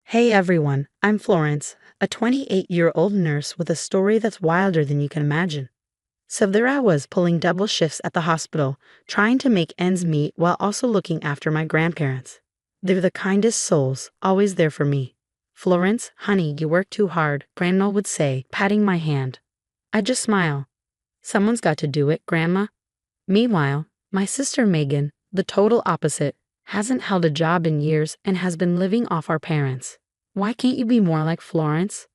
Hey everyone, I'm Florence, a 28-year-old nurse with a story that's wilder than you can imagine. So there I was pulling double shifts at the hospital, trying to make ends meet while also looking after my grandparents. They're the kindest souls, always there for me. Florence, honey, you work too hard, Grandma would say, patting my hand. I'd just smile. Someone's got to do it, Grandma. Meanwhile, my sister Megan, the total opposite, hasn't held a job in years and has been living off our parents. Why can't you be more like Florence?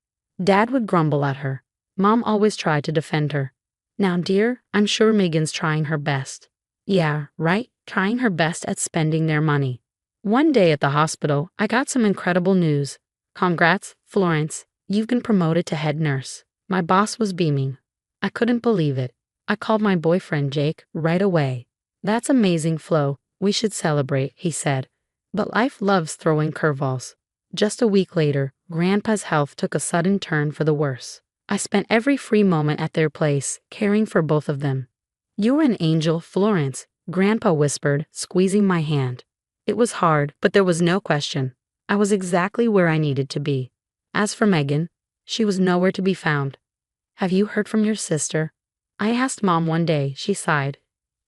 Dad would grumble at her. Mom always tried to defend her. Now, dear, I'm sure Megan's trying her best. Yeah, right, trying her best at spending their money. One day at the hospital, I got some incredible news. Congrats, Florence, you've been promoted to head nurse. My boss was beaming. I couldn't believe it. I called my boyfriend Jake right away. That's amazing, Flo. We should celebrate, he said. But life loves throwing curveballs. Just a week later, Grandpa's health took a sudden turn for the worse. I spent every free moment at their place, caring for both of them. You're an angel, Florence, Grandpa whispered, squeezing my hand. It was hard, but there was no question. I was exactly where I needed to be. As for Megan, she was nowhere to be found. Have you heard from your sister? I asked Mom one day, she sighed.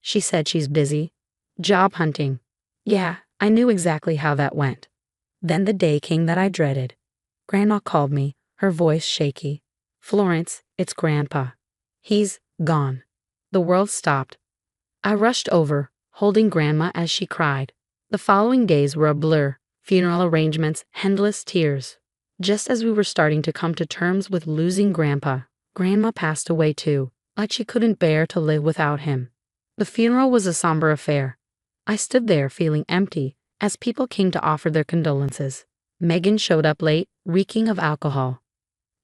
She said she's busy. Job hunting. Yeah, I knew exactly how that went. Then the day came that I dreaded. Grandma called me, her voice shaky. Florence, it's Grandpa. He's gone. The world stopped. I rushed over, holding Grandma as she cried. The following days were a blur, funeral arrangements, endless tears. Just as we were starting to come to terms with losing Grandpa, Grandma passed away too, like she couldn't bear to live without him. The funeral was a somber affair. I stood there feeling empty as people came to offer their condolences. Megan showed up late, reeking of alcohol.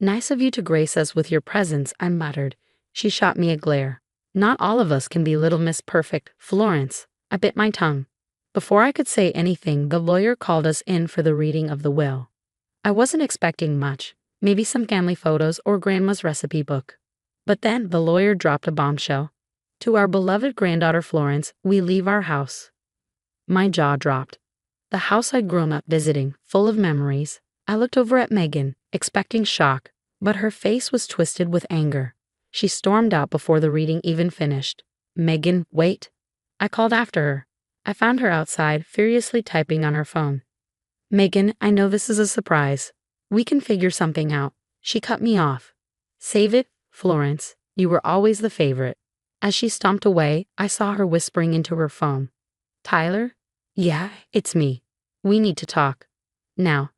Nice of you to grace us with your presence, I muttered. She shot me a glare. Not all of us can be Little Miss Perfect, Florence. I bit my tongue. Before I could say anything, the lawyer called us in for the reading of the will. I wasn't expecting much, maybe some family photos or Grandma's recipe book. But then the lawyer dropped a bombshell. To our beloved granddaughter Florence, we leave our house. My jaw dropped. The house I'd grown up visiting, full of memories. I looked over at Megan, expecting shock, but her face was twisted with anger. She stormed out before the reading even finished. Megan, wait. I called after her. I found her outside, furiously typing on her phone. Megan, I know this is a surprise. We can figure something out. She cut me off. Save it, Florence. You were always the favorite. As she stomped away, I saw her whispering into her phone. Tyler? Yeah, it's me. We need to talk. Now.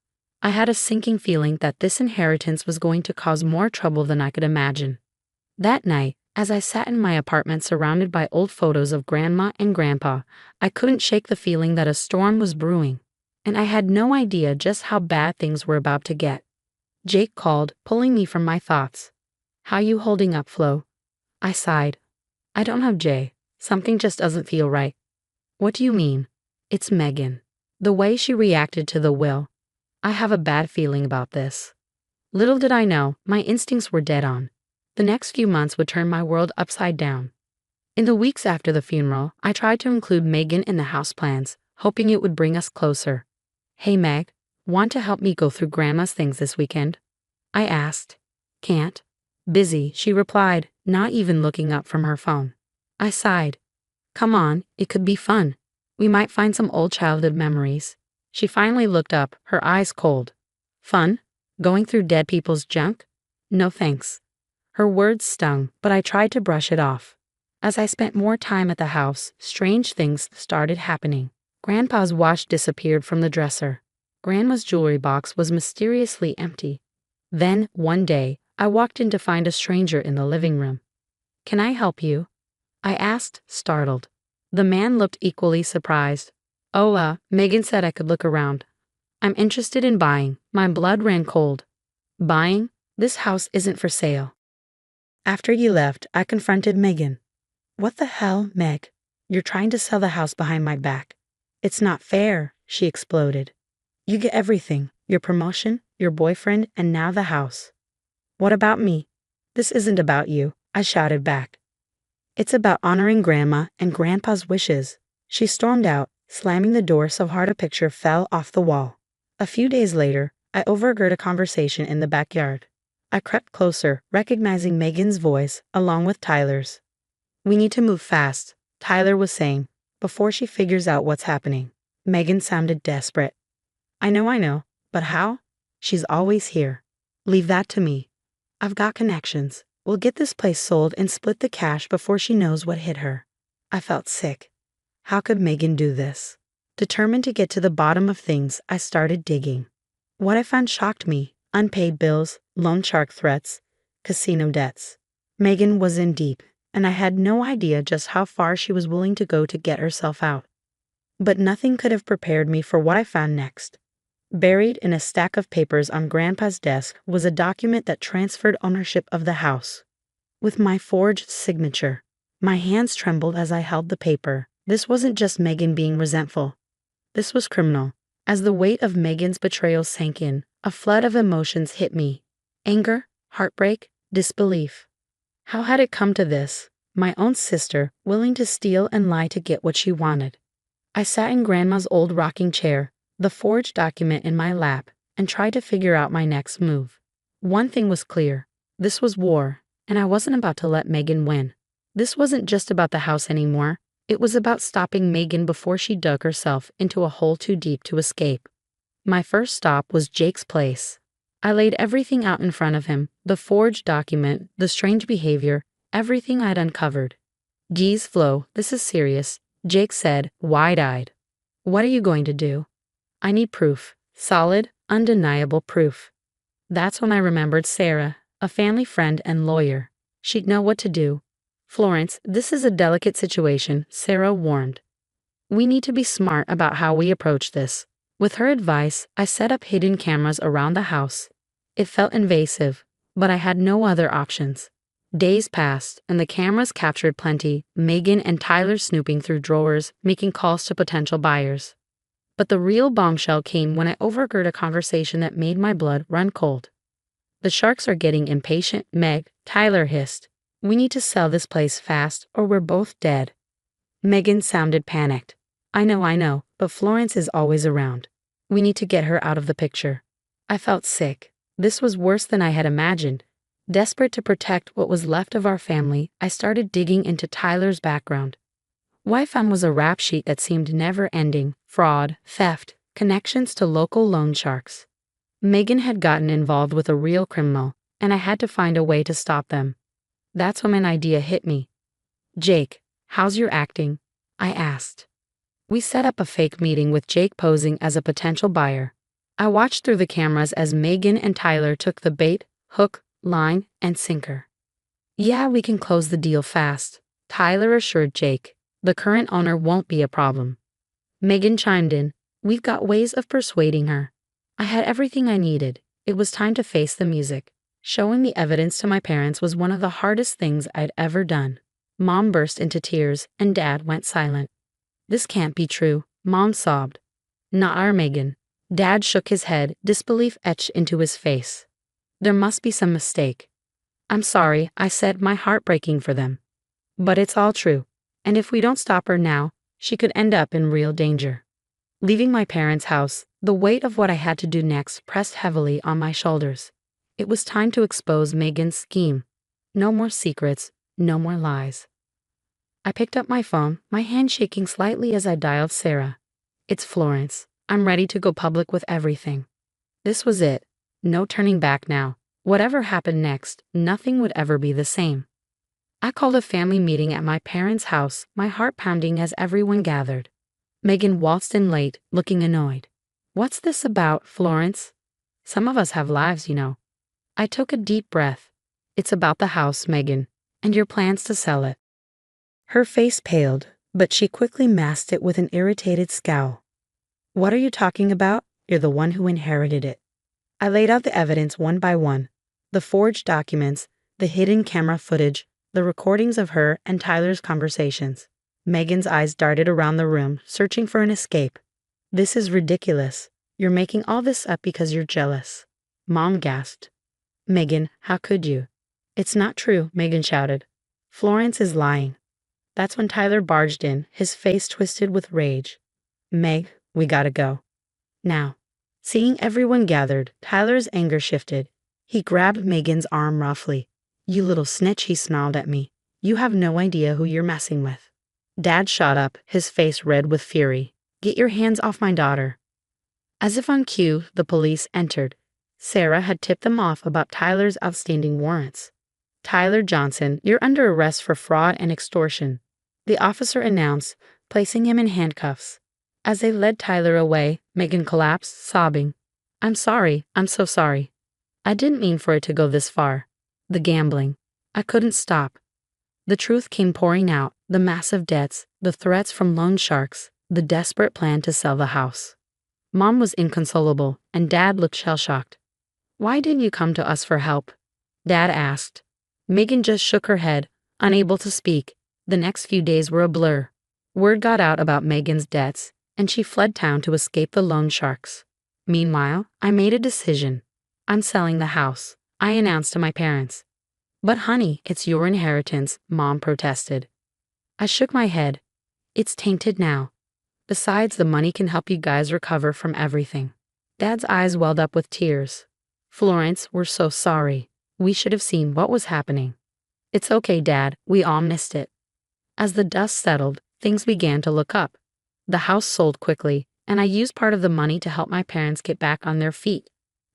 I had a sinking feeling that this inheritance was going to cause more trouble than I could imagine. That night, as I sat in my apartment surrounded by old photos of Grandma and Grandpa, I couldn't shake the feeling that a storm was brewing, and I had no idea just how bad things were about to get. Jake called, pulling me from my thoughts. How you holding up, Flo? I sighed. I don't have Jay. Something just doesn't feel right. What do you mean? It's Megan. The way she reacted to the will. I have a bad feeling about this. Little did I know, my instincts were dead on. The next few months would turn my world upside down. In the weeks after the funeral, I tried to include Megan in the house plans, hoping it would bring us closer. Hey Meg, want to help me go through Grandma's things this weekend? I asked. Can't. Busy, she replied, not even looking up from her phone. I sighed. Come on, it could be fun. We might find some old childhood memories. She finally looked up, her eyes cold. Fun? Going through dead people's junk? No thanks. Her words stung, but I tried to brush it off. As I spent more time at the house, strange things started happening. Grandpa's watch disappeared from the dresser. Grandma's jewelry box was mysteriously empty. Then, one day, I walked in to find a stranger in the living room. Can I help you? I asked, startled. The man looked equally surprised. Oh, Megan said I could look around. I'm interested in buying. My blood ran cold. Buying? This house isn't for sale. After you left, I confronted Megan. What the hell, Meg? You're trying to sell the house behind my back. It's not fair, she exploded. You get everything, your promotion, your boyfriend, and now the house. What about me? This isn't about you, I shouted back. It's about honoring Grandma and Grandpa's wishes. She stormed out, slamming the door so hard a picture fell off the wall. A few days later, I overheard a conversation in the backyard. I crept closer, recognizing Megan's voice, along with Tyler's. "We need to move fast," Tyler was saying, "before she figures out what's happening." Megan sounded desperate. I know, but how? She's always here. Leave that to me. I've got connections. We'll get this place sold and split the cash before she knows what hit her." I felt sick. How could Megan do this? Determined to get to the bottom of things, I started digging. What I found shocked me: unpaid bills, loan shark threats, casino debts. Megan was in deep, and I had no idea just how far she was willing to go to get herself out. But nothing could have prepared me for what I found next. Buried in a stack of papers on Grandpa's desk was a document that transferred ownership of the house, with my forged signature. My hands trembled as I held the paper. This wasn't just Megan being resentful. This was criminal. As the weight of Megan's betrayal sank in, a flood of emotions hit me. Anger, heartbreak, disbelief. How had it come to this? My own sister, willing to steal and lie to get what she wanted. I sat in Grandma's old rocking chair, the forged document in my lap, and tried to figure out my next move. One thing was clear: this was war, and I wasn't about to let Megan win. This wasn't just about the house anymore. It was about stopping Megan before she dug herself into a hole too deep to escape. My first stop was Jake's place. I laid everything out in front of him: the forged document, the strange behavior, everything I'd uncovered. "Geez, Flo, this is serious," Jake said, wide-eyed. "What are you going to do?" "I need proof. Solid, undeniable proof." That's when I remembered Sarah, a family friend and lawyer. She'd know what to do. "Florence, this is a delicate situation," Sarah warned. "We need to be smart about how we approach this." With her advice, I set up hidden cameras around the house. It felt invasive, but I had no other options. Days passed, and the cameras captured plenty: Megan and Tyler snooping through drawers, making calls to potential buyers. But the real bombshell came when I overheard a conversation that made my blood run cold. "The sharks are getting impatient, Meg," Tyler hissed. "We need to sell this place fast, or we're both dead." Megan sounded panicked. I know, but Florence is always around. We need to get her out of the picture." I felt sick. This was worse than I had imagined. Desperate to protect what was left of our family, I started digging into Tyler's background. What I found was a rap sheet that seemed never-ending: fraud, theft, connections to local loan sharks. Megan had gotten involved with a real criminal, and I had to find a way to stop them. That's when an idea hit me. "Jake, how's your acting?" I asked. We set up a fake meeting with Jake posing as a potential buyer. I watched through the cameras as Megan and Tyler took the bait: hook, line, and sinker. "Yeah, we can close the deal fast," Tyler assured Jake. "The current owner won't be a problem." Megan chimed in. "We've got ways of persuading her." I had everything I needed. It was time to face the music. Showing the evidence to my parents was one of the hardest things I'd ever done. Mom burst into tears, and Dad went silent. "This can't be true," Mom sobbed. "Not our Megan." Dad shook his head, disbelief etched into his face. "There must be some mistake." "I'm sorry," I said, my heart breaking for them. "But it's all true. And if we don't stop her now, she could end up in real danger." Leaving my parents' house, the weight of what I had to do next pressed heavily on my shoulders. It was time to expose Megan's scheme. No more secrets, no more lies. I picked up my phone, my hand shaking slightly as I dialed Sarah. "It's Florence. I'm ready to go public with everything." This was it. No turning back now. Whatever happened next, nothing would ever be the same. I called a family meeting at my parents' house, my heart pounding as everyone gathered. Megan waltzed in late, looking annoyed. "What's this about, Florence?" "Some of us have lives, you know." I took a deep breath. "It's about the house, Megan, and your plans to sell it." Her face paled, but she quickly masked it with an irritated scowl. "What are you talking about? You're the one who inherited it." I laid out the evidence one by one: the forged documents, the hidden camera footage, the recordings of her and Tyler's conversations. Megan's eyes darted around the room, searching for an escape. "This is ridiculous. You're making all this up because you're jealous." Mom gasped. "Megan, how could you?" "It's not true," Megan shouted. "Florence is lying." That's when Tyler barged in, his face twisted with rage. "Meg, we gotta go. Now." Seeing everyone gathered, Tyler's anger shifted. He grabbed Megan's arm roughly. "You little snitch," he snarled at me. "You have no idea who you're messing with." Dad shot up, his face red with fury. "Get your hands off my daughter." As if on cue, the police entered. Sarah had tipped them off about Tyler's outstanding warrants. "Tyler Johnson, you're under arrest for fraud and extortion," the officer announced, placing him in handcuffs. As they led Tyler away, Megan collapsed, sobbing. "I'm sorry, I'm so sorry. I didn't mean for it to go this far. The gambling. I couldn't stop." The truth came pouring out, the massive debts, the threats from loan sharks, the desperate plan to sell the house. Mom was inconsolable, and Dad looked shell-shocked. "Why didn't you come to us for help?" Dad asked. Megan just shook her head, unable to speak. The next few days were a blur. Word got out about Megan's debts, and she fled town to escape the loan sharks. Meanwhile, I made a decision. "I'm selling the house," I announced to my parents. "But honey, it's your inheritance," Mom protested. I shook my head. "It's tainted now. Besides, the money can help you guys recover from everything." Dad's eyes welled up with tears. "Florence, we're so sorry. We should have seen what was happening." "It's okay, Dad. We all missed it." As the dust settled, things began to look up. The house sold quickly, and I used part of the money to help my parents get back on their feet.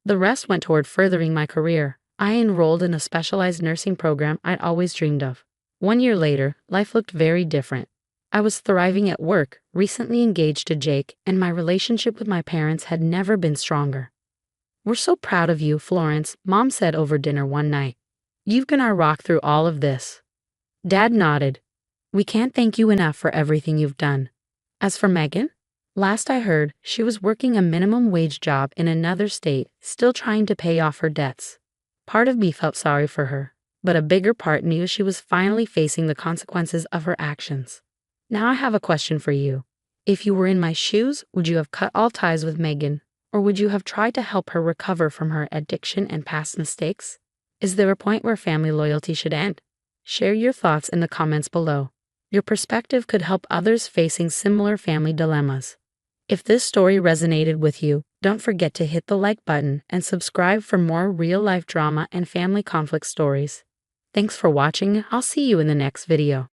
The rest went toward furthering my career. I enrolled in a specialized nursing program I'd always dreamed of. 1 year later, life looked very different. I was thriving at work, recently engaged to Jake, and my relationship with my parents had never been stronger. "We're so proud of you, Florence," Mom said over dinner one night. "You've been our rock through all of this." Dad nodded. "We can't thank you enough for everything you've done." As for Megan, last I heard, she was working a minimum wage job in another state, still trying to pay off her debts. Part of me felt sorry for her, but a bigger part knew she was finally facing the consequences of her actions. Now I have a question for you. If you were in my shoes, would you have cut all ties with Megan, or would you have tried to help her recover from her addiction and past mistakes? Is there a point where family loyalty should end? Share your thoughts in the comments below. Your perspective could help others facing similar family dilemmas. If this story resonated with you, don't forget to hit the like button and subscribe for more real-life drama and family conflict stories. Thanks for watching. I'll see you in the next video.